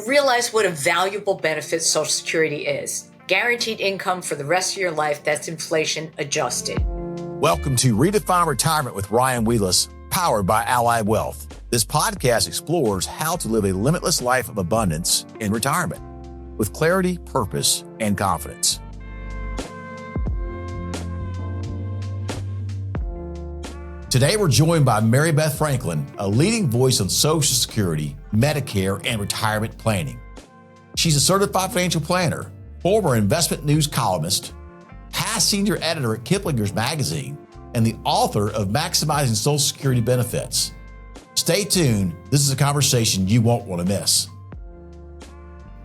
realize what a valuable benefit Social Security is. Guaranteed income for the rest of your life that's inflation adjusted. Welcome to Redefine Retirement with Ryan Wheless, powered by Allied Wealth. This podcast explores how to live a limitless life of abundance in retirement with clarity, purpose, and confidence. Today, we're joined by Mary Beth Franklin, a leading voice on Social Security, Medicare, and retirement planning. She's a certified financial planner, former investment news columnist, past senior editor at Kiplinger's magazine, and the author of Maximizing Social Security Benefits. Stay tuned. This is a conversation you won't want to miss.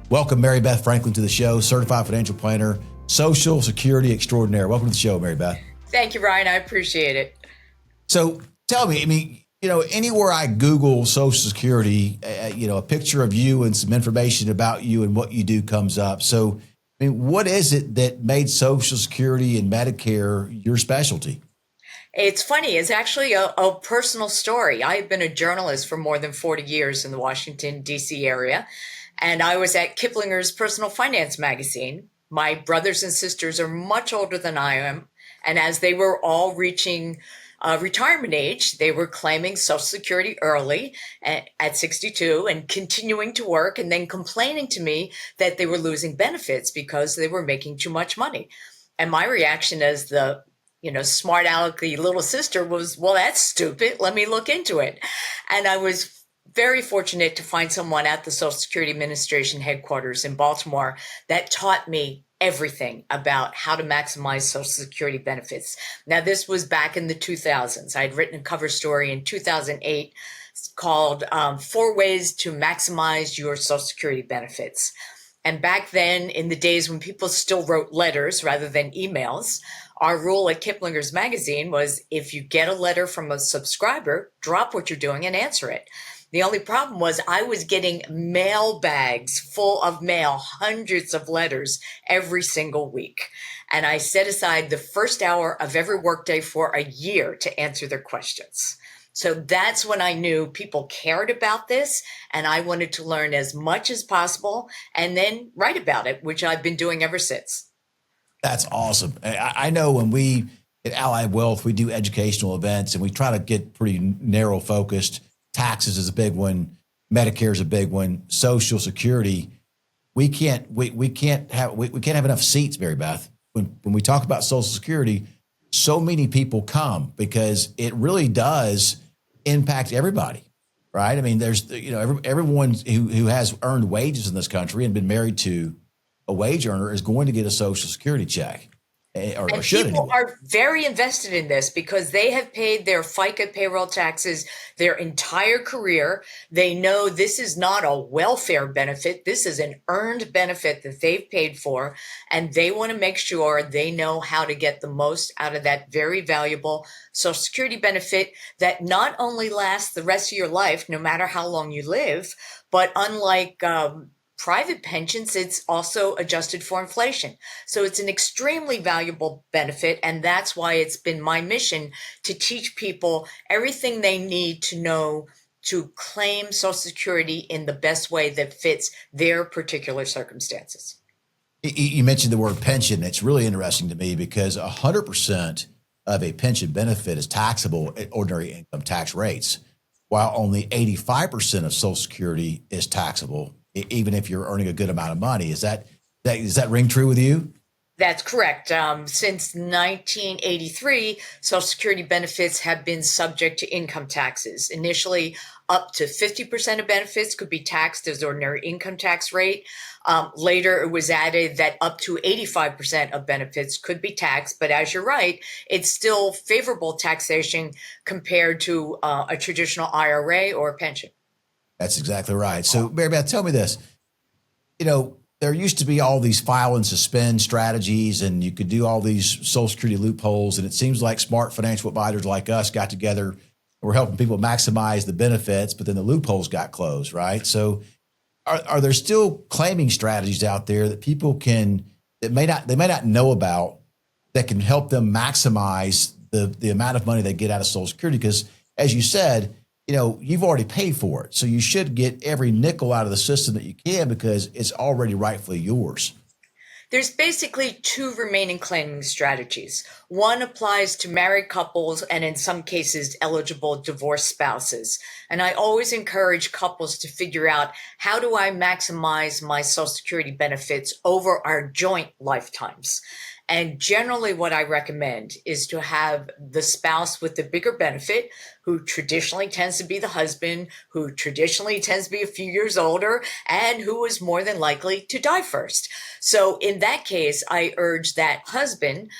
Welcome, Mary Beth Franklin, to the show, certified financial planner, Social Security extraordinaire. Welcome to the show, Mary Beth. Thank you, Ryan. I appreciate it. So tell me, anywhere I Google Social Security, a picture of you and some information about you and what you do comes up. So, what is it that made Social Security and Medicare your specialty? It's funny. It's actually a personal story. I've been a journalist for more than 40 years in the Washington, D.C. area, and I was at Kiplinger's personal finance magazine. My brothers and sisters are much older than I am, and as they were all reaching retirement age, they were claiming Social Security early at 62 and continuing to work, and then complaining to me that they were losing benefits because they were making too much money. And my reaction as the smart alecky little sister was, well, that's stupid. Let me look into it. And I was very fortunate to find someone at the Social Security Administration headquarters in Baltimore that taught me everything about how to maximize Social Security benefits. Now, this was back in the 2000s. I'd written a cover story in 2008 called 4 Ways to Maximize Your Social Security Benefits. And back then, in the days when people still wrote letters rather than emails, our rule at Kiplinger's magazine was if you get a letter from a subscriber, drop what you're doing and answer it. The only problem was I was getting mail bags full of mail, hundreds of letters every single week. And I set aside the first hour of every workday for a year to answer their questions. So that's when I knew people cared about this, and I wanted to learn as much as possible and then write about it, which I've been doing ever since. That's awesome. I know when we at Allied Wealth, we do educational events and we try to get pretty narrow focused. Taxes is a big one. Medicare is a big one. Social Security, we can't have enough seats, Mary Beth. When we talk about Social Security, so many people come because it really does impact everybody, right? I mean, there's everyone who has earned wages in this country and been married to a wage earner is going to get a Social Security check. Or should people anyway. Are very invested in this because they have paid their FICA payroll taxes their entire career. They know this is not a welfare benefit. This is an earned benefit that they've paid for, and they want to make sure they know how to get the most out of that very valuable Social Security benefit that not only lasts the rest of your life, no matter how long you live, but unlike private pensions, it's also adjusted for inflation. So it's an extremely valuable benefit. And that's why it's been my mission to teach people everything they need to know to claim Social Security in the best way that fits their particular circumstances. You mentioned the word pension. It's really interesting to me because 100% of a pension benefit is taxable at ordinary income tax rates, while only 85% of Social Security is taxable, even if you're earning a good amount of money. Does that ring true with you? That's correct. Since 1983, Social Security benefits have been subject to income taxes. Initially, up to 50% of benefits could be taxed as ordinary income tax rate. Later, it was added that up to 85% of benefits could be taxed. But as you're right, it's still favorable taxation compared to a traditional IRA or a pension. That's exactly right. So, Mary Beth, tell me this. There used to be all these file and suspend strategies, and you could do all these Social Security loopholes. And it seems like smart financial advisors like us got together and were helping people maximize the benefits, but then the loopholes got closed, right? So are there still claiming strategies out there that people they may not know about that can help them maximize the amount of money they get out of Social Security? Because as you said, you've already paid for it. So you should get every nickel out of the system that you can because it's already rightfully yours. There's basically two remaining claiming strategies. One applies to married couples and in some cases eligible divorced spouses. And I always encourage couples to figure out, how do I maximize my Social Security benefits over our joint lifetimes? And generally what I recommend is to have the spouse with the bigger benefit, who traditionally tends to be the husband, who traditionally tends to be a few years older, and who is more than likely to die first. So in that case, I urge that husband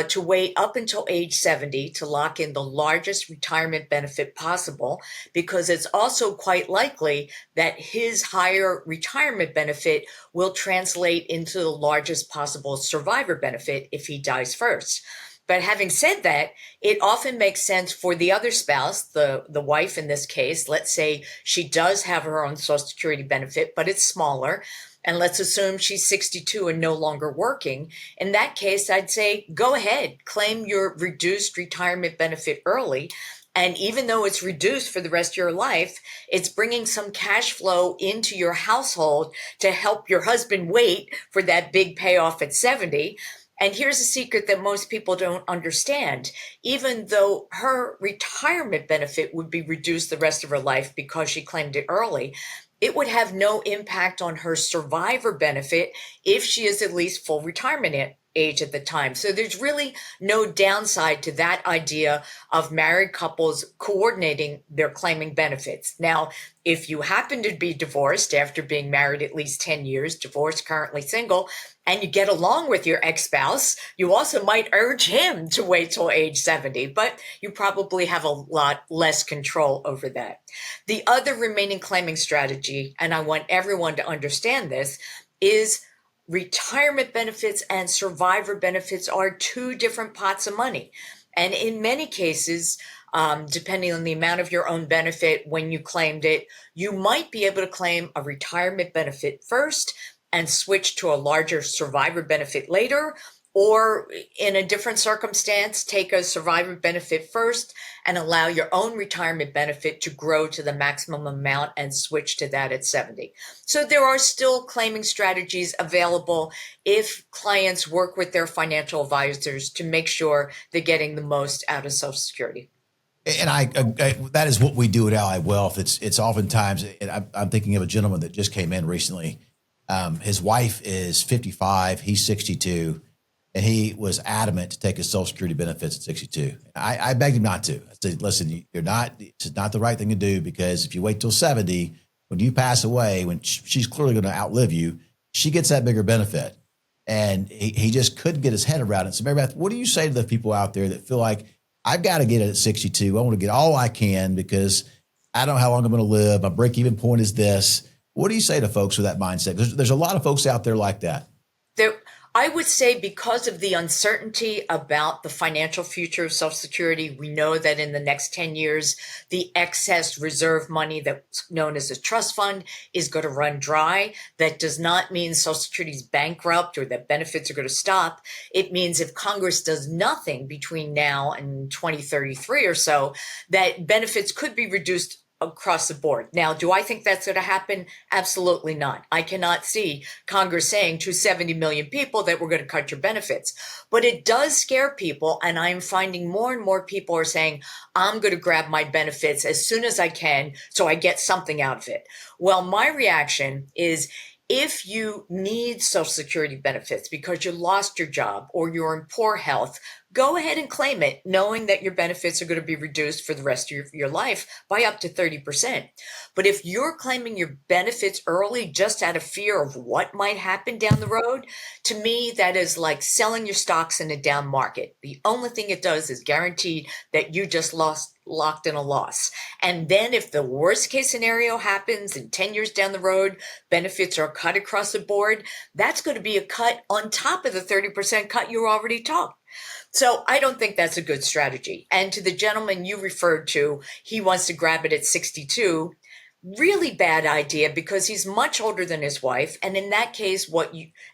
to wait up until age 70 to lock in the largest retirement benefit possible, because it's also quite likely that his higher retirement benefit will translate into the largest possible survivor benefit if he dies first. But having said that, it often makes sense for the other spouse, the wife in this case. Let's say she does have her own Social Security benefit, but it's smaller. And let's assume she's 62 and no longer working. In that case, I'd say, go ahead, claim your reduced retirement benefit early. And even though it's reduced for the rest of your life, it's bringing some cash flow into your household to help your husband wait for that big payoff at 70. And here's a secret that most people don't understand. Even though her retirement benefit would be reduced the rest of her life because she claimed it early, it would have no impact on her survivor benefit if she is at least full retirement age at the time. So there's really no downside to that idea of married couples coordinating their claiming benefits. Now, if you happen to be divorced after being married at least 10 years, divorced, currently single, and you get along with your ex-spouse, you also might urge him to wait till age 70, but you probably have a lot less control over that. The other remaining claiming strategy, and I want everyone to understand this, is retirement benefits and survivor benefits are two different pots of money. And in many cases, depending on the amount of your own benefit when you claimed it, you might be able to claim a retirement benefit first and switch to a larger survivor benefit later, or in a different circumstance, take a survivor benefit first and allow your own retirement benefit to grow to the maximum amount and switch to that at 70. So there are still claiming strategies available if clients work with their financial advisors to make sure they're getting the most out of Social Security. And I that is what we do at Ally Wealth. It's oftentimes, and I'm thinking of a gentleman that just came in recently. His wife is 55, he's 62, and he was adamant to take his Social Security benefits at 62. I begged him not to. I said, listen, it's not the right thing to do, because if you wait till 70, when you pass away, when she's clearly going to outlive you, she gets that bigger benefit. And he just couldn't get his head around it. So Mary Beth, what do you say to the people out there that feel like, I've got to get it at 62. I want to get all I can because I don't know how long I'm going to live. My break-even point is this. What do you say to folks with that mindset? There's a lot of folks out there like that. I would say, because of the uncertainty about the financial future of Social Security, we know that in the next 10 years, the excess reserve money that's known as a trust fund is going to run dry. That does not mean Social Security is bankrupt or that benefits are going to stop. It means if Congress does nothing between now and 2033 or so, that benefits could be reduced across the board. Now, do I think that's going to happen? Absolutely not. I cannot see Congress saying to 70 million people that we're going to cut your benefits. But it does scare people, and I'm finding more and more people are saying, I'm going to grab my benefits as soon as I can so I get something out of it. Well, my reaction is, if you need Social Security benefits because you lost your job or you're in poor health, go ahead and claim it, knowing that your benefits are going to be reduced for the rest of your life by up to 30%. But if you're claiming your benefits early just out of fear of what might happen down the road, to me, that is like selling your stocks in a down market. The only thing it does is guarantee that you just locked in a loss. And then if the worst case scenario happens and 10 years down the road, benefits are cut across the board, that's going to be a cut on top of the 30% cut you already took. So I don't think that's a good strategy. And to the gentleman you referred to, he wants to grab it at 62. Really bad idea, because he's much older than his wife. And in that case,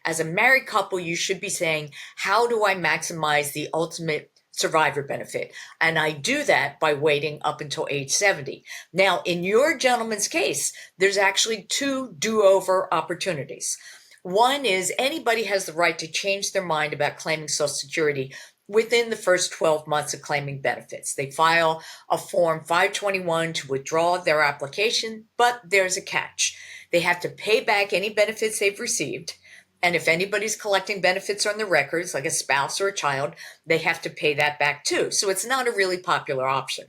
as a married couple, you should be saying, how do I maximize the ultimate survivor benefit. And I do that by waiting up until age 70. Now, in your gentleman's case, there's actually two do-over opportunities. One is anybody has the right to change their mind about claiming Social Security within the first 12 months of claiming benefits. They file a Form 521 to withdraw their application, but there's a catch. They have to pay back any benefits they've received. And if anybody's collecting benefits on the records, like a spouse or a child, they have to pay that back too. So it's not a really popular option.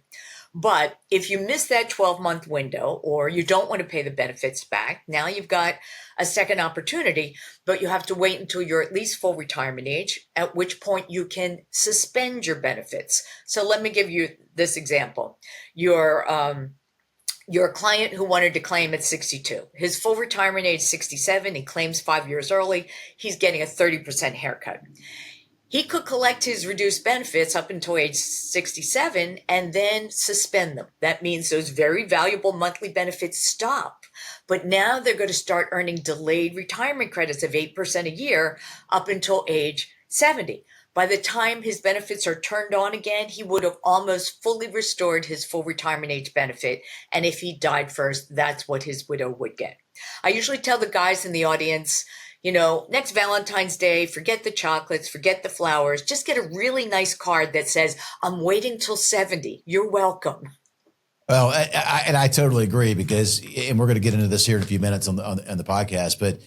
But if you miss that 12-month window or you don't want to pay the benefits back, now you've got a second opportunity, but you have to wait until you're at least full retirement age, at which point you can suspend your benefits. So let me give you this example. Your client who wanted to claim at 62, his full retirement age 67, he claims 5 years early, he's getting a 30% haircut. He could collect his reduced benefits up until age 67 and then suspend them. That means those very valuable monthly benefits stop. But now they're going to start earning delayed retirement credits of 8% a year up until age 70. By the time his benefits are turned on again, he would have almost fully restored his full retirement age benefit. And if he died first, that's what his widow would get. I usually tell the guys in the audience, next Valentine's Day, forget the chocolates, forget the flowers, just get a really nice card that says, I'm waiting till 70. You're welcome. Well, I totally agree because, and we're going to get into this here in a few minutes on the podcast, but,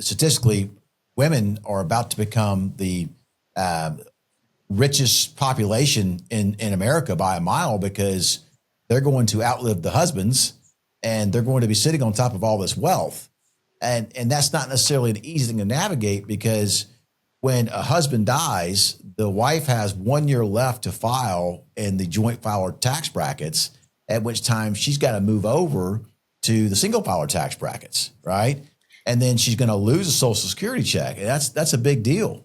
statistically, women are about to become the richest population in America by a mile because they're going to outlive the husbands and they're going to be sitting on top of all this wealth. And that's not necessarily an easy thing to navigate because when a husband dies, the wife has 1 year left to file in the joint filer tax brackets, at which time she's got to move over to the single filer tax brackets, right? And then she's going to lose a Social Security check. And that's a big deal.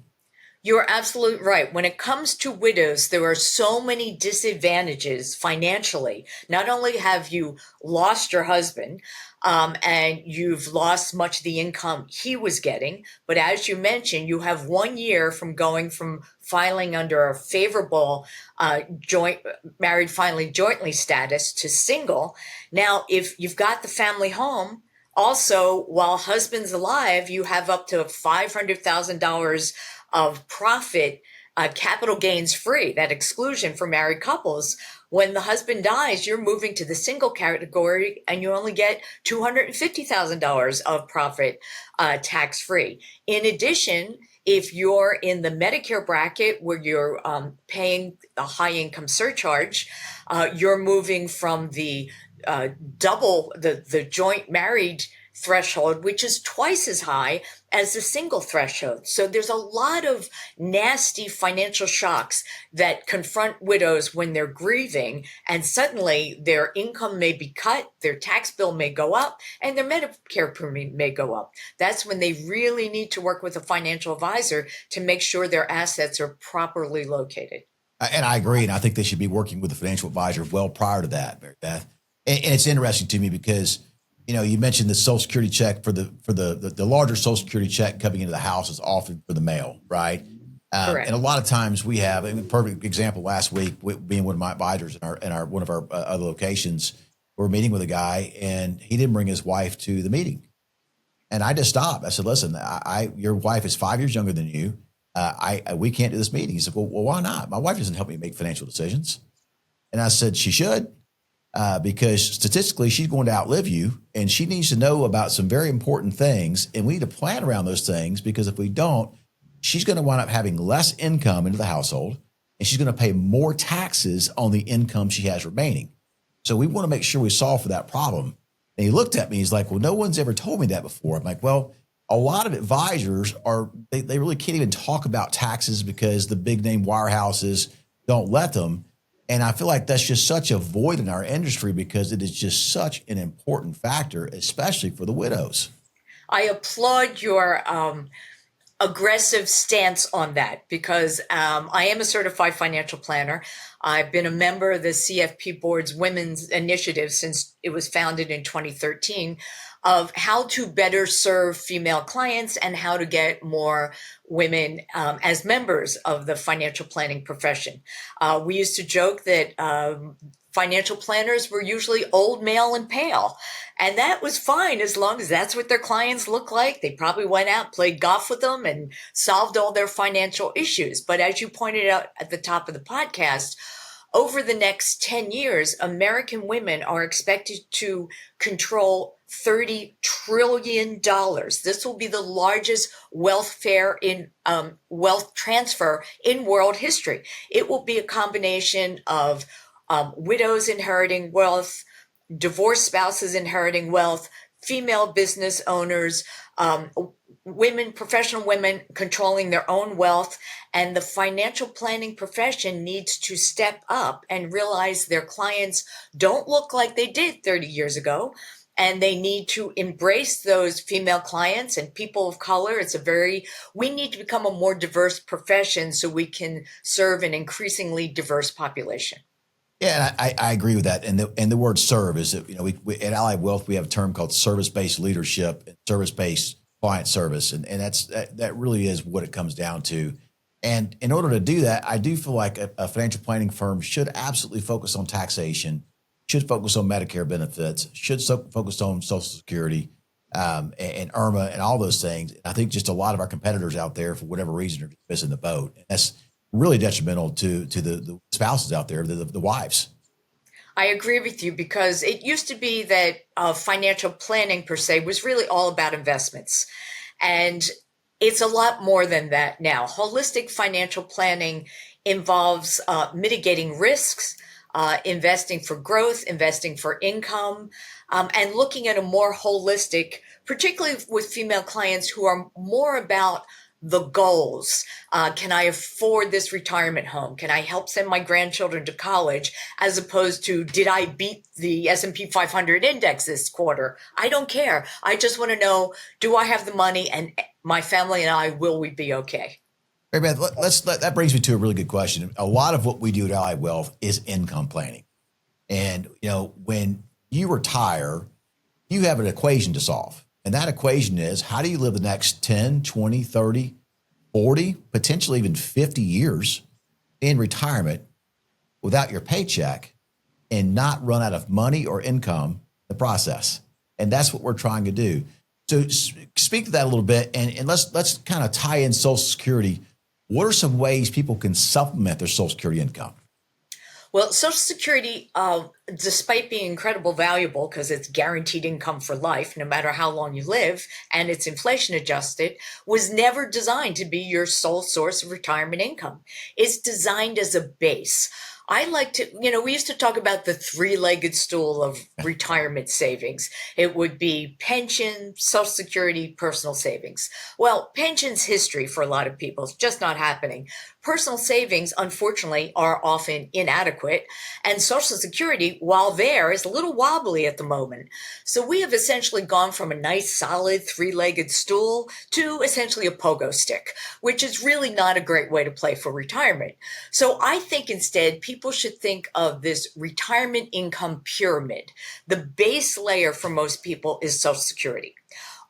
You're absolutely right. When it comes to widows, there are so many disadvantages financially. Not only have you lost your husband, and you've lost much of the income he was getting, but as you mentioned, you have 1 year from going from filing under a favorable married filing jointly status to single. Now, if you've got the family home, also, while husband's alive, you have up to $500,000 of profit, capital gains free, that exclusion for married couples. When the husband dies, you're moving to the single category and you only get $250,000 of profit tax free. In addition, if you're in the Medicare bracket where you're paying a high income surcharge, you're moving from the double the joint married threshold, which is twice as high as the single threshold. So there's a lot of nasty financial shocks that confront widows when they're grieving, and suddenly their income may be cut, their tax bill may go up, and their Medicare premium may go up. That's when they really need to work with a financial advisor to make sure their assets are properly located. And I agree. And I think they should be working with a financial advisor well prior to that, Mary Beth. And it's interesting to me because you mentioned the Social Security check for the larger Social Security check coming into the house is often for the male, right? Correct. And a lot of times we have a perfect example last week, being one of my advisors in our one of our other locations. We're meeting with a guy and he didn't bring his wife to the meeting, and I just stopped. I said, "Listen, your wife is 5 years younger than you. We can't do this meeting." He said, "Well, why not? My wife doesn't help me make financial decisions." And I said, "She should." Because statistically, she's going to outlive you and she needs to know about some very important things. And we need to plan around those things because if we don't, she's going to wind up having less income into the household and she's going to pay more taxes on the income she has remaining. So we want to make sure we solve for that problem. And he looked at me, he's like, well, no one's ever told me that before. I'm like, well, a lot of advisors they really can't even talk about taxes because the big name wirehouses don't let them. And I feel like that's just such a void in our industry because it is just such an important factor, especially for the widows. I applaud your aggressive stance on that because I am a certified financial planner. I've been a member of the CFP Board's Women's Initiative since it was founded in 2013. of how to better serve female clients and how to get more women as members of the financial planning profession. We used to joke that financial planners were usually old, male, and pale. And that was fine as long as that's what their clients look like. They probably went out, played golf with them, and solved all their financial issues. But as you pointed out at the top of the podcast, over the next 10 years, American women are expected to control $30 trillion. This will be the largest wealth transfer in world history. It will be a combination of widows inheriting wealth, divorced spouses inheriting wealth, female business owners, women, professional women controlling their own wealth, and the financial planning profession needs to step up and realize their clients don't look like they did 30 years ago. And they need to embrace those female clients and people of color. We need to become a more diverse profession so we can serve an increasingly diverse population. Yeah, I agree with that. And the word serve is that, we at Allied Wealth, we have a term called service-based leadership and service-based client service. And that really is what it comes down to. And in order to do that, I do feel like a financial planning firm should absolutely focus on taxation, should focus on Medicare benefits, should focus on Social Security, and IRMAA and all those things. I think just a lot of our competitors out there, for whatever reason, are just missing the boat. And that's really detrimental to the spouses out there, the wives. I agree with you, because it used to be that financial planning per se was really all about investments. And it's a lot more than that now. Holistic financial planning involves mitigating risks, investing for growth, investing for income, and looking at a more holistic, particularly with female clients who are more about the goals. Can I afford this retirement home? Can I help send my grandchildren to college? As opposed to, did I beat the S&P 500 index this quarter? I don't care. I just want to know, do I have the money, and my family and I, will we be okay? Mary Beth, that brings me to a really good question. A lot of what we do at Allied Wealth is income planning. And, when you retire, you have an equation to solve. And that equation is, how do you live the next 10, 20, 30, 40, potentially even 50 years in retirement without your paycheck and not run out of money or income in the process? And that's what we're trying to do. So speak to that a little bit, and let's kind of tie in Social Security. What are some ways people can supplement their Social Security income? Well, Social Security, despite being incredibly valuable because it's guaranteed income for life, no matter how long you live, and it's inflation adjusted, was never designed to be your sole source of retirement income. It's designed as a base. I like to, we used to talk about the three-legged stool of retirement savings. It would be pension, Social Security, personal savings. Well, pension's history for a lot of people. It's just not happening. Personal savings, unfortunately, are often inadequate. And Social Security, while there, is a little wobbly at the moment. So we have essentially gone from a nice, solid three-legged stool to essentially a pogo stick, which is really not a great way to play for retirement. So I think instead, people should think of this retirement income pyramid. The base layer for most people is Social Security.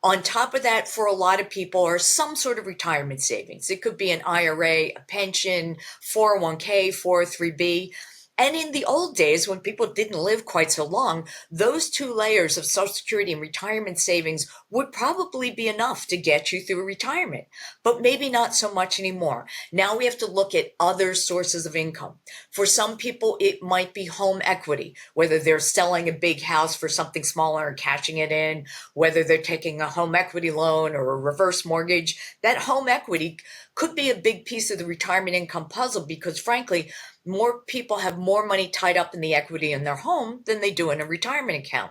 On top of that, for a lot of people, are some sort of retirement savings. It could be an IRA, a pension, 401k, 403b. And in the old days, when people didn't live quite so long, those two layers of Social Security and retirement savings would probably be enough to get you through retirement, but maybe not so much anymore. Now we have to look at other sources of income. For some people, it might be home equity, whether they're selling a big house for something smaller and cashing it in, whether they're taking a home equity loan or a reverse mortgage. That home equity could be a big piece of the retirement income puzzle, because frankly, more people have more money tied up in the equity in their home than they do in a retirement account.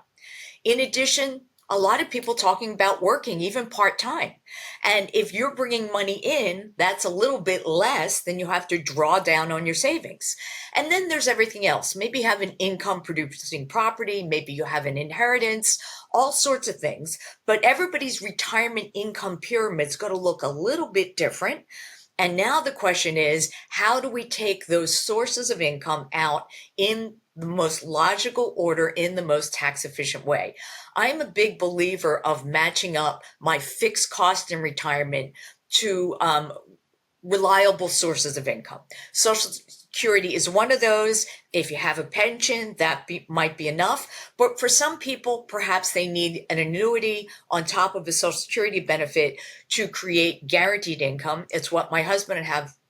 In addition, a lot of people talking about working even part-time. And if you're bringing money in, that's a little bit less than you have to draw down on your savings. And then there's everything else. Maybe you have an income producing property, maybe you have an inheritance, all sorts of things. But everybody's retirement income pyramid's got to look a little bit different. And now the question is, how do we take those sources of income out in the most logical order in the most tax efficient way. I'm a big believer of matching up my fixed cost in retirement to reliable sources of income. Social Security is one of those. If you have a pension, that might be enough. But for some people, perhaps they need an annuity on top of a Social Security benefit to create guaranteed income. It's what my husband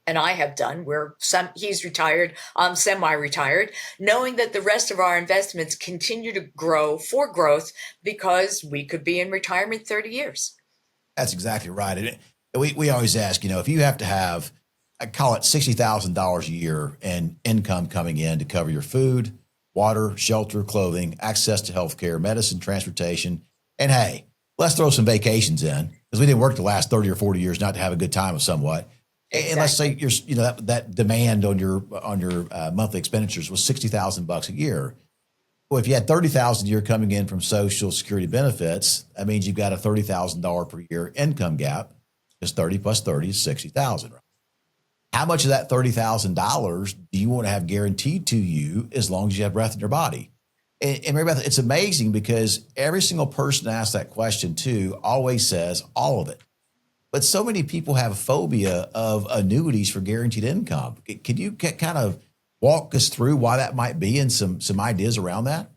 and I have done. He's retired, I'm semi-retired, knowing that the rest of our investments continue to grow for growth because we could be in retirement 30 years. That's exactly right. And we always ask, if you have to have, I call it $60,000 a year in income coming in to cover your food, water, shelter, clothing, access to healthcare, medicine, transportation, and hey, let's throw some vacations in because we didn't work the last 30 or 40 years not to have a good time somewhat. Exactly. And let's say that demand on your monthly expenditures was $60,000 a year. Well, if you had $30,000 a year coming in from Social Security benefits, that means you've got a $30,000 per year income gap. Because 30 plus 30 is 60,000. Right? How much of that $30,000 do you want to have guaranteed to you as long as you have breath in your body? And Mary Beth, it's amazing because every single person asked that question too always says all of it. But so many people have a phobia of annuities for guaranteed income. Can you kind of walk us through why that might be and some ideas around that?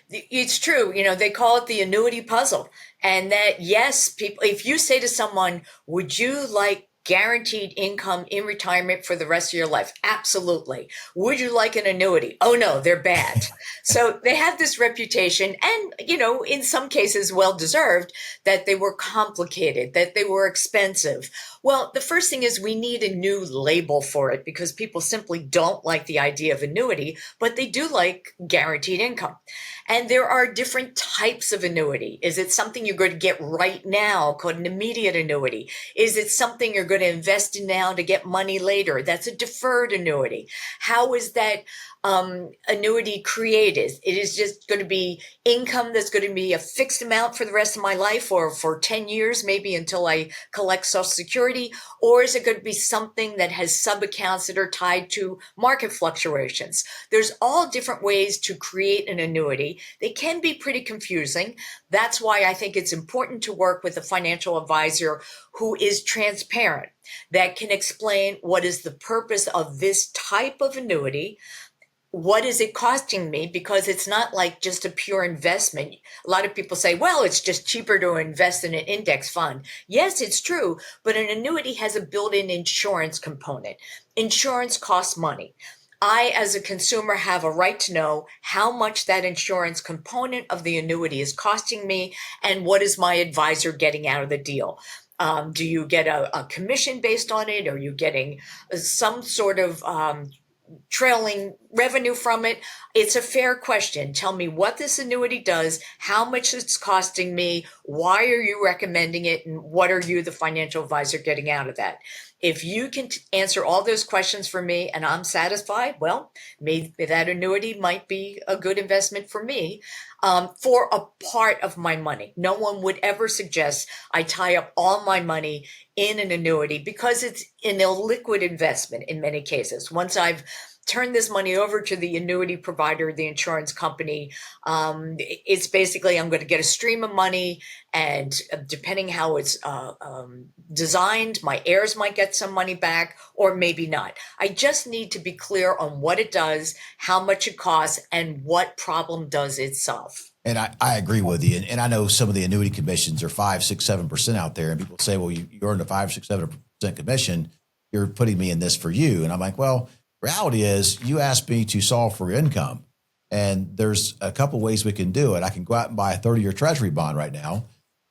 It's true. They call it the annuity puzzle. And that, yes, people, if you say to someone, would you like guaranteed income in retirement for the rest of your life? Absolutely. Would you like an annuity? Oh, no, they're bad. So they have this reputation and, in some cases, well-deserved, that they were complicated, that they were expensive. Well, the first thing is we need a new label for it because people simply don't like the idea of annuity, but they do like guaranteed income. And there are different types of annuity. Is it something you're going to get right now called an immediate annuity? Is it something you're going to invest in now to get money later? That's a deferred annuity. How is that annuity created? It is just going to be income that's going to be a fixed amount for the rest of my life or for 10 years, maybe until I collect Social Security? Or is it going to be something that has sub-accounts that are tied to market fluctuations? There's all different ways to create an annuity. They can be pretty confusing. That's why I think it's important to work with a financial advisor who is transparent, that can explain what is the purpose of this type of annuity. What is it costing me? Because it's not like just a pure investment. A lot of people say, well, it's just cheaper to invest in an index fund. Yes, it's true, but an annuity has a built-in insurance component. Insurance costs money. I, as a consumer, have a right to know how much that insurance component of the annuity is costing me and what is my advisor getting out of the deal. Do you get a commission based on it? Are you getting some sort of trailing revenue from it? It's a fair question. Tell me what this annuity does, how much it's costing me, why are you recommending it, and what are you, the financial advisor, getting out of that? If you can answer all those questions for me and I'm satisfied, well, maybe that annuity might be a good investment for me for a part of my money. No one would ever suggest I tie up all my money in an annuity because it's an illiquid investment in many cases. Once I've turn this money over to the annuity provider, the insurance company, it's basically I'm going to get a stream of money, and depending how it's designed, my heirs might get some money back or maybe not. I just need to be clear on what it does, how much it costs, and what problem does it solve. And I agree with you. And I know some of the annuity commissions are 5, 6, 7% out there. And people say, well, you earned a 5, 6, 7% commission. You're putting me in this for you. And I'm like, well, reality is you asked me to solve for income. And there's a couple ways we can do it. I can go out and buy a 30-year treasury bond right now.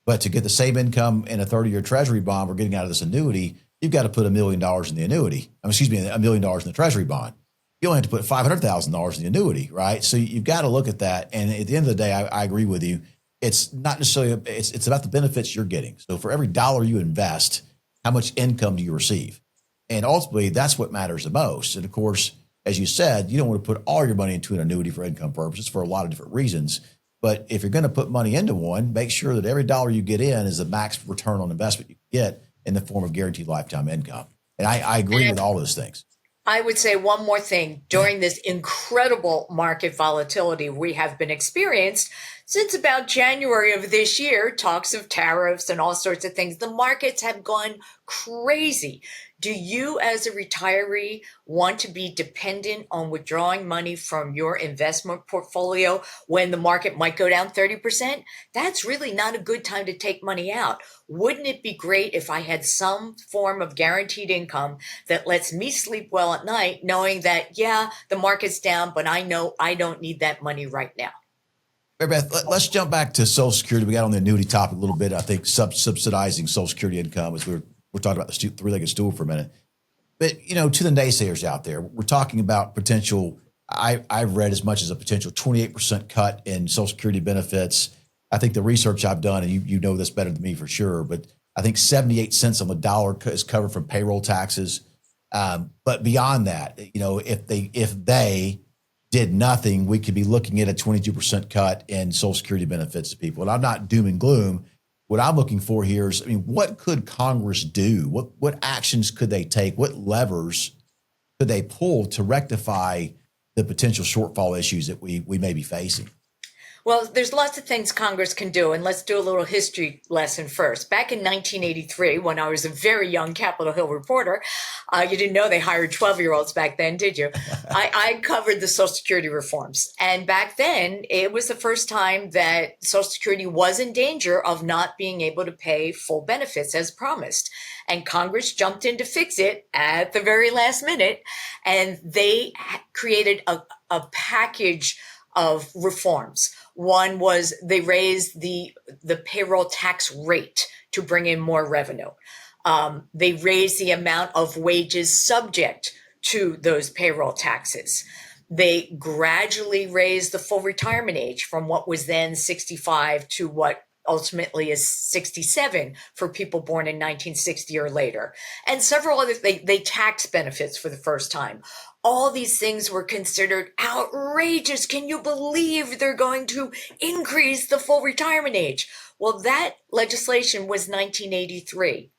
But to get the same income in a 30-year treasury bond we're getting out of this annuity, you've got to put $1 million in the annuity. $1 million in the treasury bond. You only have to put $500,000 in the annuity, right? So you've got to look at that. And at the end of the day, I agree with you. It's not necessarily, it's about the benefits you're getting. So for every dollar you invest, how much income do you receive? And ultimately, that's what matters the most. And of course, as you said, you don't want to put all your money into an annuity for income purposes for a lot of different reasons. But if you're going to put money into one, make sure that every dollar you get in is the max return on investment you get in the form of guaranteed lifetime income. And I agree with all those things. I would say one more thing. During this incredible market volatility we have been experienced since about January of this year, talks of tariffs and all sorts of things, the markets have gone crazy. Do you, as a retiree, want to be dependent on withdrawing money from your investment portfolio when the market might go down 30%? That's really not a good time to take money out. Wouldn't it be great if I had some form of guaranteed income that lets me sleep well at night, knowing that, yeah, the market's down, but I know I don't need that money right now? Mary Beth, let's jump back to Social Security. We got on the annuity topic a little bit. I think subsidizing Social Security income as we're talking about the three-legged stool for a minute. But, to the naysayers out there, we're talking about potential. I've read as much as a potential 28% cut in Social Security benefits. I think the research I've done, and you know this better than me for sure, but I think 78 cents on the dollar is covered from payroll taxes. But beyond that, if they did nothing, we could be looking at a 22% cut in Social Security benefits to people. And I'm not doom and gloom. What I'm looking for here is, what could Congress do? What actions could they take? What levers could they pull to rectify the potential shortfall issues that we may be facing? Well, there's lots of things Congress can do, and let's do a little history lesson first. Back in 1983, when I was a very young Capitol Hill reporter, you didn't know they hired 12-year-olds back then, did you? I covered the Social Security reforms, and back then, it was the first time that Social Security was in danger of not being able to pay full benefits as promised. And Congress jumped in to fix it at the very last minute, and they created a package of reforms. One was they raised the payroll tax rate to bring in more revenue. They raised the amount of wages subject to those payroll taxes. They gradually raised the full retirement age from what was then 65 to what ultimately is 67 for people born in 1960 or later. And several other, they tax benefits for the first time. All these things were considered outrageous. Can you believe they're going to increase the full retirement age? Well, that legislation was 1983.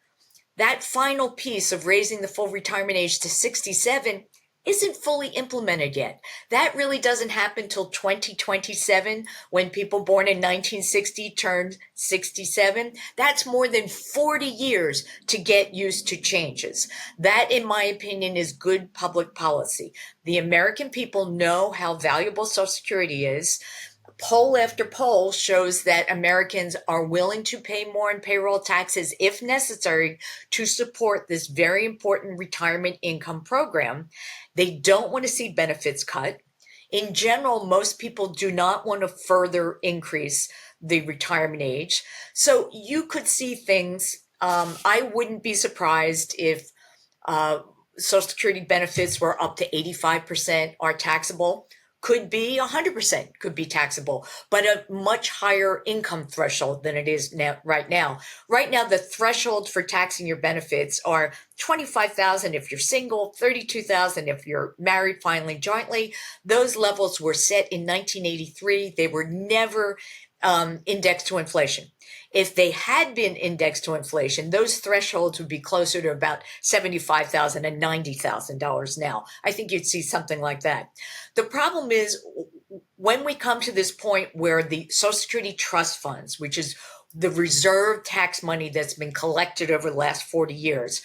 That final piece of raising the full retirement age to 67 isn't fully implemented yet. That really doesn't happen till 2027, when people born in 1960 turn 67. That's more than 40 years to get used to changes. That, in my opinion, is good public policy. The American people know how valuable Social Security is. Poll after poll shows that Americans are willing to pay more in payroll taxes if necessary to support this very important retirement income program. They don't want to see benefits cut. In general, most people do not want to further increase the retirement age. So you could see things. I wouldn't be surprised if Social Security benefits were up to 85% are taxable. Could be 100% could be taxable, but a much higher income threshold than it is now. Right now, the threshold for taxing your benefits are $25,000 if you're single, $32,000 if you're married, finally jointly. Those levels were set in 1983. They were never indexed to inflation. If they had been indexed to inflation, those thresholds would be closer to about $75,000 and $90,000 now. I think you'd see something like that. The problem is, when we come to this point where the Social Security trust funds, which is the reserve tax money that's been collected over the last 40 years,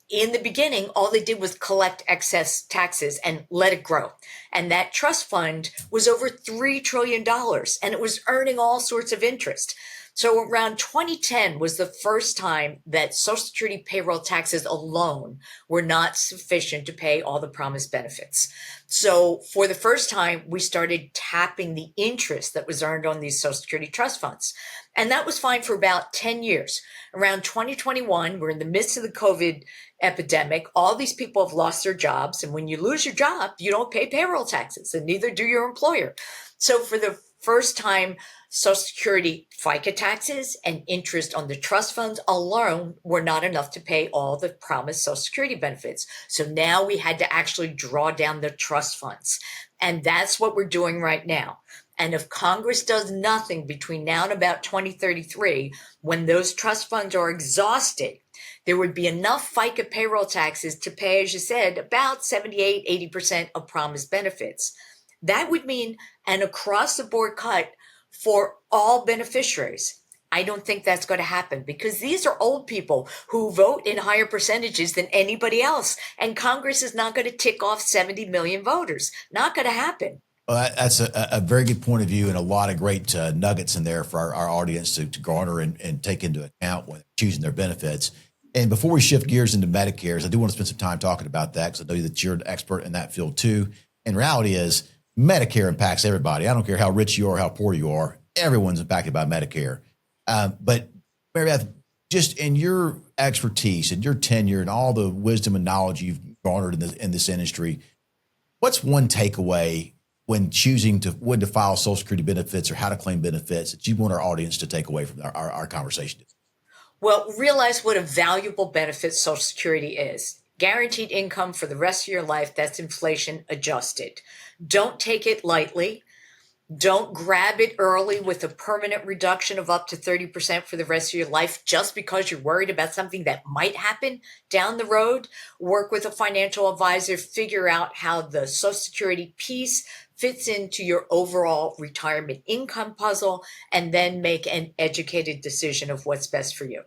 in the beginning, all they did was collect excess taxes and let it grow. And that trust fund was over $3 trillion, and it was earning all sorts of interest. So around 2010 was the first time that Social Security payroll taxes alone were not sufficient to pay all the promised benefits. So for the first time, we started tapping the interest that was earned on these Social Security trust funds. And that was fine for about 10 years. Around 2021, we're in the midst of the COVID epidemic. All these people have lost their jobs. And when you lose your job, you don't pay payroll taxes, and neither do your employer. So for the first time, Social Security FICA taxes and interest on the trust funds alone were not enough to pay all the promised Social Security benefits. So now we had to actually draw down the trust funds. And that's what we're doing right now. And if Congress does nothing between now and about 2033, when those trust funds are exhausted, there would be enough FICA payroll taxes to pay, as you said, about 78, 80% of promised benefits. That would mean an across the board cut for all beneficiaries. I don't think that's going to happen because these are old people who vote in higher percentages than anybody else. And Congress is not going to tick off 70 million voters. Not going to happen. Well, that's a very good point of view and a lot of great nuggets in there for our audience to garner and take into account when choosing their benefits. And before we shift gears into Medicare, I do want to spend some time talking about that because I know that you're an expert in that field too. And reality is Medicare impacts everybody. I don't care how rich you are, how poor you are. Everyone's impacted by Medicare. But Mary Beth, just in your expertise and your tenure and all the wisdom and knowledge you've garnered in this industry, what's one takeaway when choosing when to file Social Security benefits or how to claim benefits that you want our audience to take away from our conversation? Well, realize what a valuable benefit Social Security is. Guaranteed income for the rest of your life that's inflation adjusted. Don't take it lightly. Don't grab it early with a permanent reduction of up to 30% for the rest of your life just because you're worried about something that might happen down the road. Work with a financial advisor, figure out how the Social Security piece fits into your overall retirement income puzzle, and then make an educated decision of what's best for you.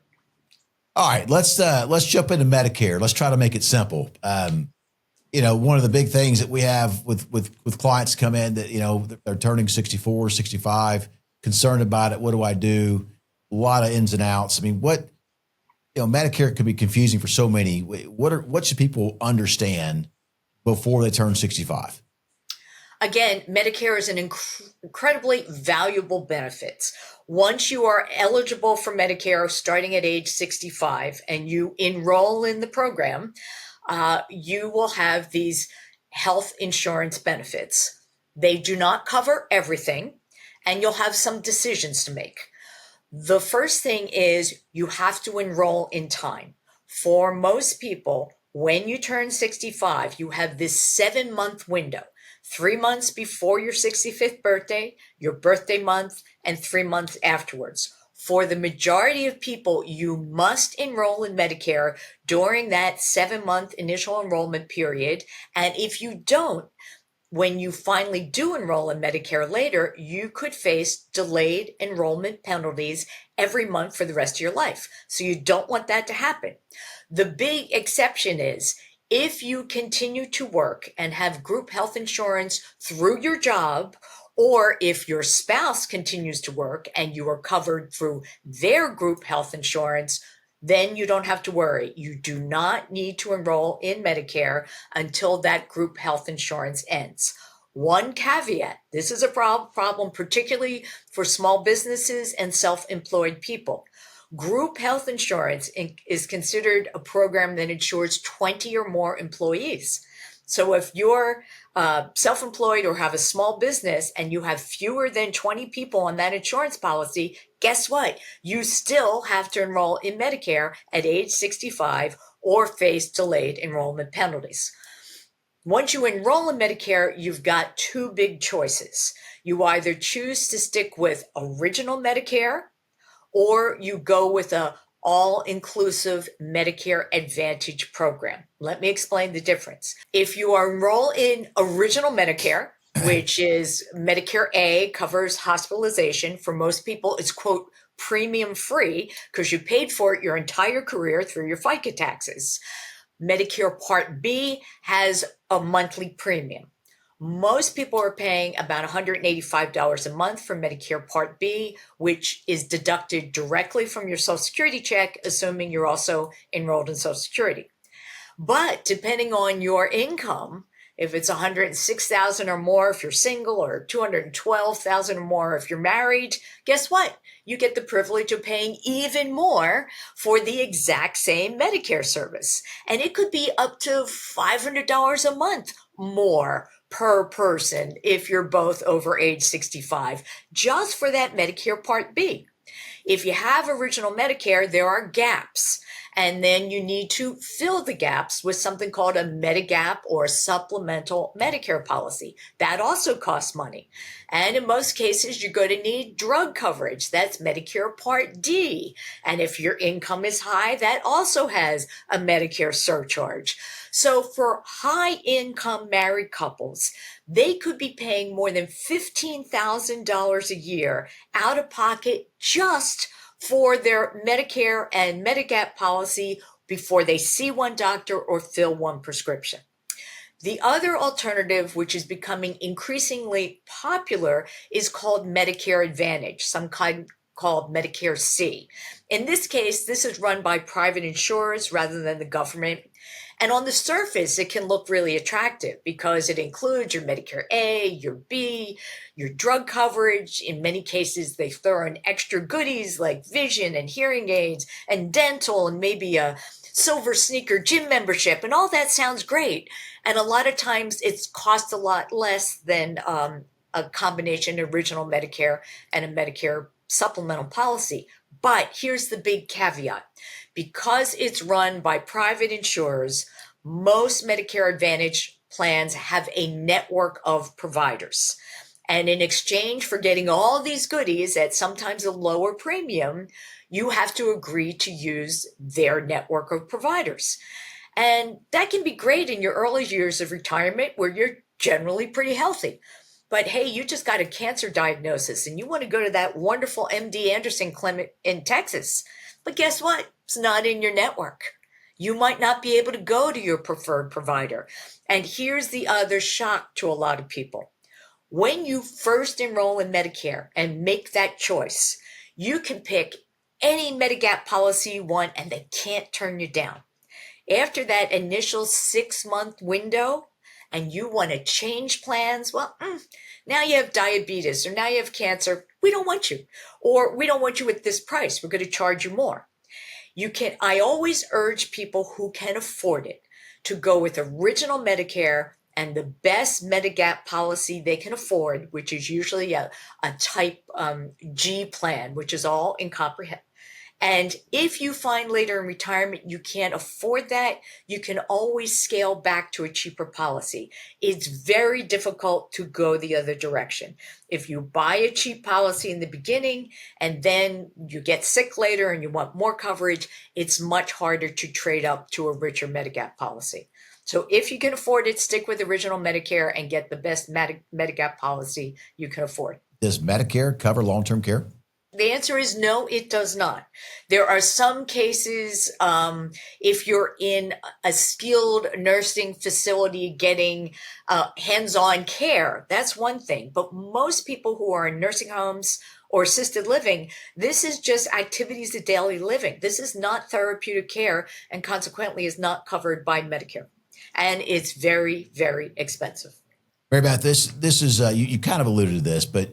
All right, let's jump into Medicare. Let's try to make it simple. One of the big things that we have with clients come in that, they're turning 64, 65, concerned about it. What do I do? A lot of ins and outs. I mean, Medicare can be confusing for so many. What should people understand before they turn 65? Again, Medicare is an incredibly valuable benefit. Once you are eligible for Medicare starting at age 65 and you enroll in the program, you will have these health insurance benefits. They do not cover everything, and you'll have some decisions to make. The first thing is you have to enroll in time. For most people, when you turn 65, you have this 7-month window. 3 months before your 65th birthday, your birthday month, and 3 months afterwards. For the majority of people, you must enroll in Medicare during that 7-month initial enrollment period. And if you don't, when you finally do enroll in Medicare later, you could face delayed enrollment penalties every month for the rest of your life. So you don't want that to happen. The big exception is if you continue to work and have group health insurance through your job, or if your spouse continues to work and you are covered through their group health insurance, then you don't have to worry. You do not need to enroll in Medicare until that group health insurance ends. One caveat, this is a problem particularly for small businesses and self-employed people. Group health insurance is considered a program that insures 20 or more employees. So if you're self-employed or have a small business and you have fewer than 20 people on that insurance policy, guess what? You still have to enroll in Medicare at age 65 or face delayed enrollment penalties. Once you enroll in Medicare, you've got two big choices. You either choose to stick with original Medicare, or you go with a all-inclusive Medicare Advantage program. Let me explain the difference. If you are enrolled in original Medicare, which is Medicare A, covers hospitalization. For most people, it's, quote, premium free because you paid for it your entire career through your FICA taxes. Medicare Part B has a monthly premium. Most people are paying about $185 a month for Medicare Part B, which is deducted directly from your Social Security check, assuming you're also enrolled in Social Security. But depending on your income, if it's $106,000 or more if you're single, or $212,000 or more if you're married, guess what? You get the privilege of paying even more for the exact same Medicare service. And it could be up to $500 a month more per person if you're both over age 65, just for that Medicare Part B. If you have original Medicare, there are gaps. And then you need to fill the gaps with something called a Medigap or supplemental Medicare policy. That also costs money. And in most cases, you're going to need drug coverage. That's Medicare Part D. And if your income is high, that also has a Medicare surcharge. So for high income married couples, they could be paying more than $15,000 a year out of pocket just for their Medicare and Medigap policy before they see one doctor or fill one prescription. The other alternative, which is becoming increasingly popular, is called Medicare Advantage, some kind called Medicare C. In this case, this is run by private insurers rather than the government. And on the surface, it can look really attractive because it includes your Medicare A, your B, your drug coverage. In many cases, they throw in extra goodies like vision and hearing aids and dental and maybe a silver sneaker gym membership. And all that sounds great. And a lot of times it's cost a lot less than a combination original Medicare and a Medicare supplemental policy. But here's the big caveat. Because it's run by private insurers, most Medicare Advantage plans have a network of providers. And in exchange for getting all these goodies at sometimes a lower premium, you have to agree to use their network of providers. And that can be great in your early years of retirement where you're generally pretty healthy. But hey, you just got a cancer diagnosis and you want to go to that wonderful MD Anderson clinic in Texas. But guess what? It's not in your network. You might not be able to go to your preferred provider. And here's the other shock to a lot of people. When you first enroll in Medicare and make that choice, you can pick any Medigap policy you want and they can't turn you down. After that initial 6-month window and you want to change plans, well, now you have diabetes or now you have cancer. We don't want you. Or we don't want you at this price. We're going to charge you more. I always urge people who can afford it to go with original Medicare and the best Medigap policy they can afford, which is usually a type G plan, which is all in comprehensive. And if you find later in retirement you can't afford that, you can always scale back to a cheaper policy. It's very difficult to go the other direction. If you buy a cheap policy in the beginning and then you get sick later and you want more coverage, it's much harder to trade up to a richer Medigap policy. So if you can afford it, stick with original Medicare and get the best Medigap policy you can afford. Does Medicare cover long-term care? The answer is no, it does not. There are some cases, if you're in a skilled nursing facility getting hands-on care, that's one thing. But most people who are in nursing homes or assisted living, this is just activities of daily living. This is not therapeutic care and consequently is not covered by Medicare. And it's very, very expensive. Mary Beth, this is, you kind of alluded to this, but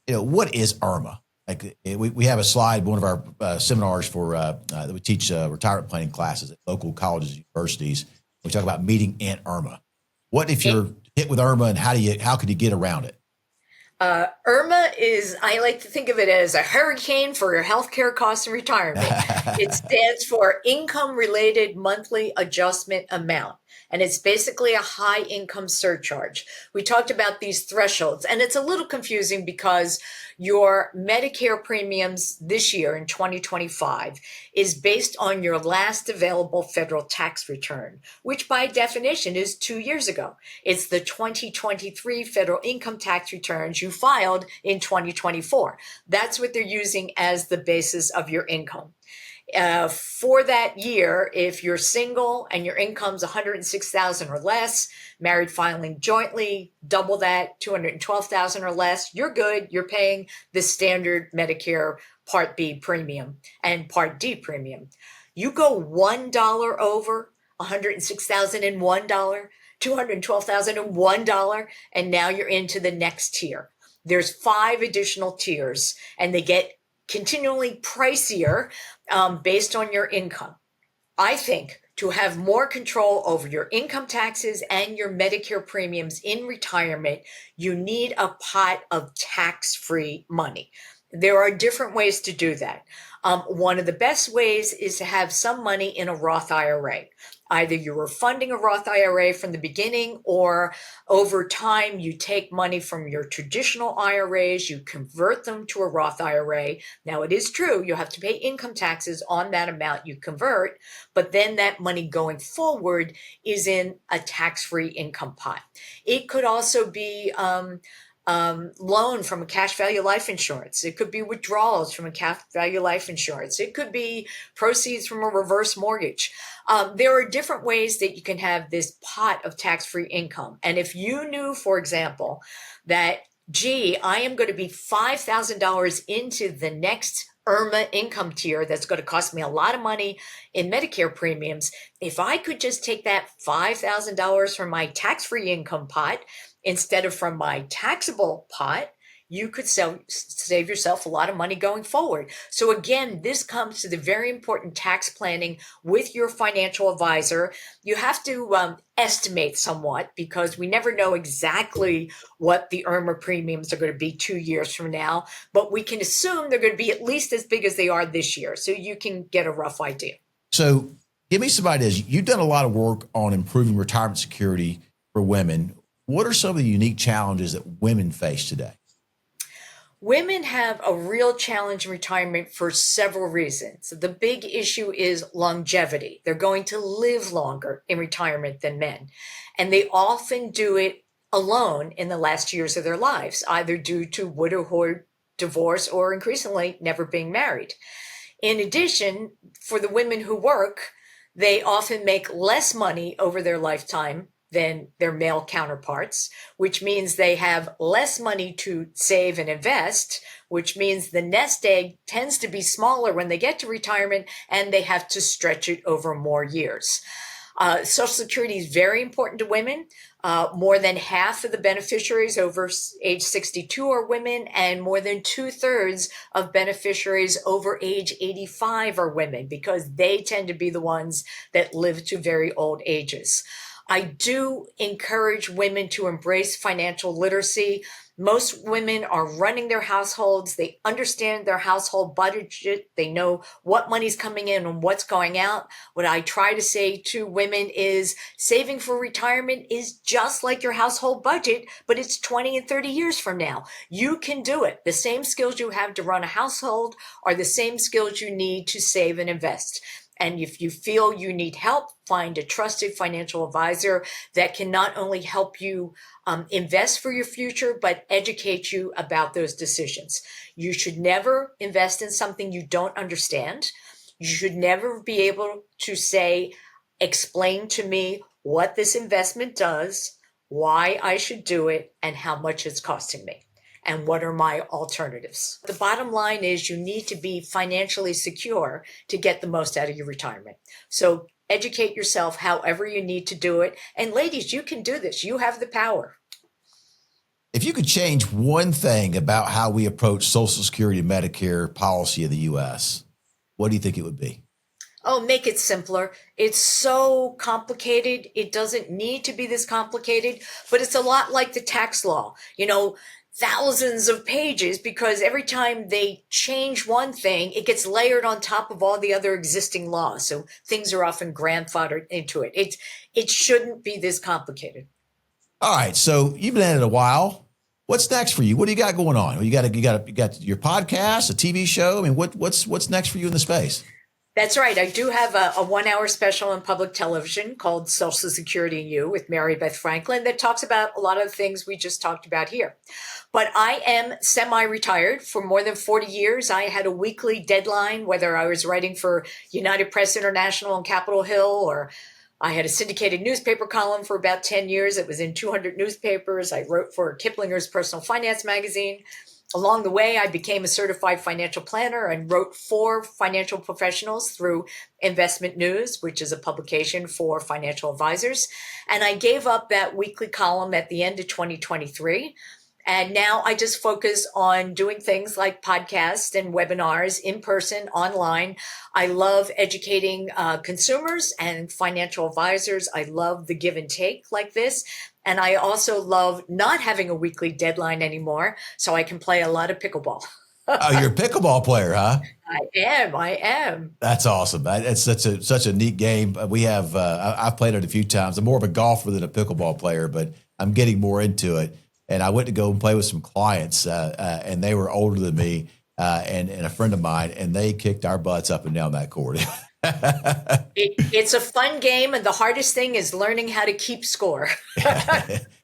what is IRMAA? Like we have a slide, one of our seminars for that we teach retirement planning classes at local colleges and universities. We talk about meeting Aunt Irma. What if you're hit with Irma, and how could you get around it? IRMA is, I like to think of it as a hurricane for your healthcare costs and retirement. It stands for Income Related Monthly Adjustment Amount. And it's basically a high income surcharge. We talked about these thresholds, and it's a little confusing because your Medicare premiums this year in 2025 is based on your last available federal tax return, which by definition is 2 years ago. It's the 2023 federal income tax returns you filed in 2024. That's what they're using as the basis of your income. For that year, if you're single and your income's $106,000 or less, married filing jointly, double that, $212,000 or less, you're good. You're paying the standard Medicare Part B premium and Part D premium. You go $1 over $106,001, $212,001, and now you're into the next tier. There's 5 additional tiers, and they get continually pricier based on your income. I think to have more control over your income taxes and your Medicare premiums in retirement, you need a pot of tax-free money. There are different ways to do that. One of the best ways is to have some money in a Roth IRA. Either you were funding a Roth IRA from the beginning, or over time you take money from your traditional IRAs, you convert them to a Roth IRA. Now, it is true, you have to pay income taxes on that amount you convert, but then that money going forward is in a tax-free income pot. It could also be loan from a cash value life insurance. It could be withdrawals from a cash value life insurance. It could be proceeds from a reverse mortgage. There are different ways that you can have this pot of tax-free income. And if you knew, for example, that, gee, I am going to be $5,000 into the next IRMA income tier that's going to cost me a lot of money in Medicare premiums, if I could just take that $5,000 from my tax-free income pot instead of from my taxable pot, you could save yourself a lot of money going forward. So again, this comes to the very important tax planning with your financial advisor. You have to estimate somewhat, because we never know exactly what the IRMA premiums are going to be 2 years from now, but we can assume they're going to be at least as big as they are this year. So you can get a rough idea. So give me some ideas. You've done a lot of work on improving retirement security for women. What are some of the unique challenges that women face today? Women have a real challenge in retirement for several reasons. The big issue is longevity. They're going to live longer in retirement than men, and they often do it alone in the last years of their lives, either due to widowhood, divorce, or increasingly never being married. In addition, for the women who work, they often make less money over their lifetime than their male counterparts, which means they have less money to save and invest, which means the nest egg tends to be smaller when they get to retirement, and they have to stretch it over more years. Social Security is very important to women. More than half of the beneficiaries over age 62 are women, and more than 2/3 of beneficiaries over age 85 are women, because they tend to be the ones that live to very old ages. I do encourage women to embrace financial literacy. Most women are running their households. They understand their household budget. They know what money's coming in and what's going out. What I try to say to women is saving for retirement is just like your household budget, but it's 20 and 30 years from now. You can do it. The same skills you have to run a household are the same skills you need to save and invest. And if you feel you need help, find a trusted financial advisor that can not only help you invest for your future, but educate you about those decisions. You should never invest in something you don't understand. You should never be able to say, explain to me what this investment does, why I should do it, and how much it's costing me, and what are my alternatives. The bottom line is you need to be financially secure to get the most out of your retirement. So educate yourself however you need to do it. And ladies, you can do this. You have the power. If you could change one thing about how we approach Social Security and Medicare policy in the U.S., what do you think it would be? Oh, make it simpler. It's so complicated. It doesn't need to be this complicated, but it's a lot like the tax law. Thousands of pages, because every time they change one thing, it gets layered on top of all the other existing laws. So things are often grandfathered into it. It shouldn't be this complicated. All right. So you've been at it a while. What's next for you? What do you got going on? You got your podcast, a TV show. I mean, what's next for you in the space? That's right. I do have a 1-hour special on public television called Social Security and You with Mary Beth Franklin that talks about a lot of the things we just talked about here. But I am semi-retired. For more than 40 years, I had a weekly deadline, whether I was writing for United Press International on Capitol Hill, or I had a syndicated newspaper column for about 10 years. It was in 200 newspapers. I wrote for Kiplinger's Personal Finance magazine. Along the way, I became a certified financial planner and wrote for financial professionals through Investment News, which is a publication for financial advisors. And I gave up that weekly column at the end of 2023. And now I just focus on doing things like podcasts and webinars in person, online. I love educating consumers and financial advisors. I love the give and take like this. And I also love not having a weekly deadline anymore, so I can play a lot of pickleball. Oh, you're a pickleball player, huh? I am. That's awesome. It's such a neat game. We have I've played it a few times. I'm more of a golfer than a pickleball player, but I'm getting more into it. And I went to go and play with some clients, and they were older than me, and a friend of mine, and they kicked our butts up and down that court. It's a fun game, and the hardest thing is learning how to keep score.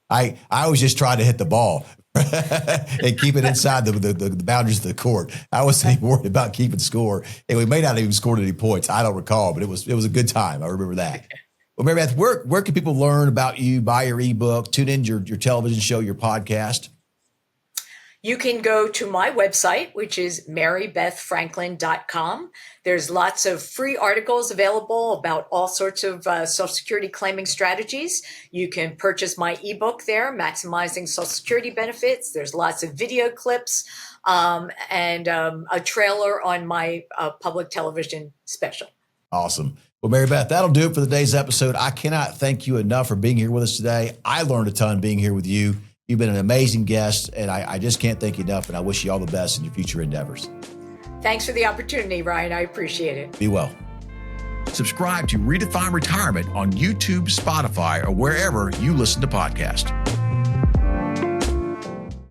I always just try to hit the ball and keep it inside the boundaries of the court. I wasn't even worried about keeping score, and we may not have even scored any points. I don't recall, but it was a good time. I remember that. Well, Mary Beth, where can people learn about you, buy your ebook, tune in your television show, your podcast? You can go to my website, which is marybethfranklin.com. There's lots of free articles available about all sorts of Social Security claiming strategies. You can purchase my ebook there, Maximizing Social Security Benefits. There's lots of video clips and a trailer on my public television special. Awesome. Well, Mary Beth, that'll do it for today's episode. I cannot thank you enough for being here with us today. I learned a ton being here with you. You've been an amazing guest, and I just can't thank you enough, and I wish you all the best in your future endeavors. Thanks for the opportunity, Ryan. I appreciate it. Be well. Subscribe to Redefine Retirement on YouTube, Spotify, or wherever you listen to podcasts.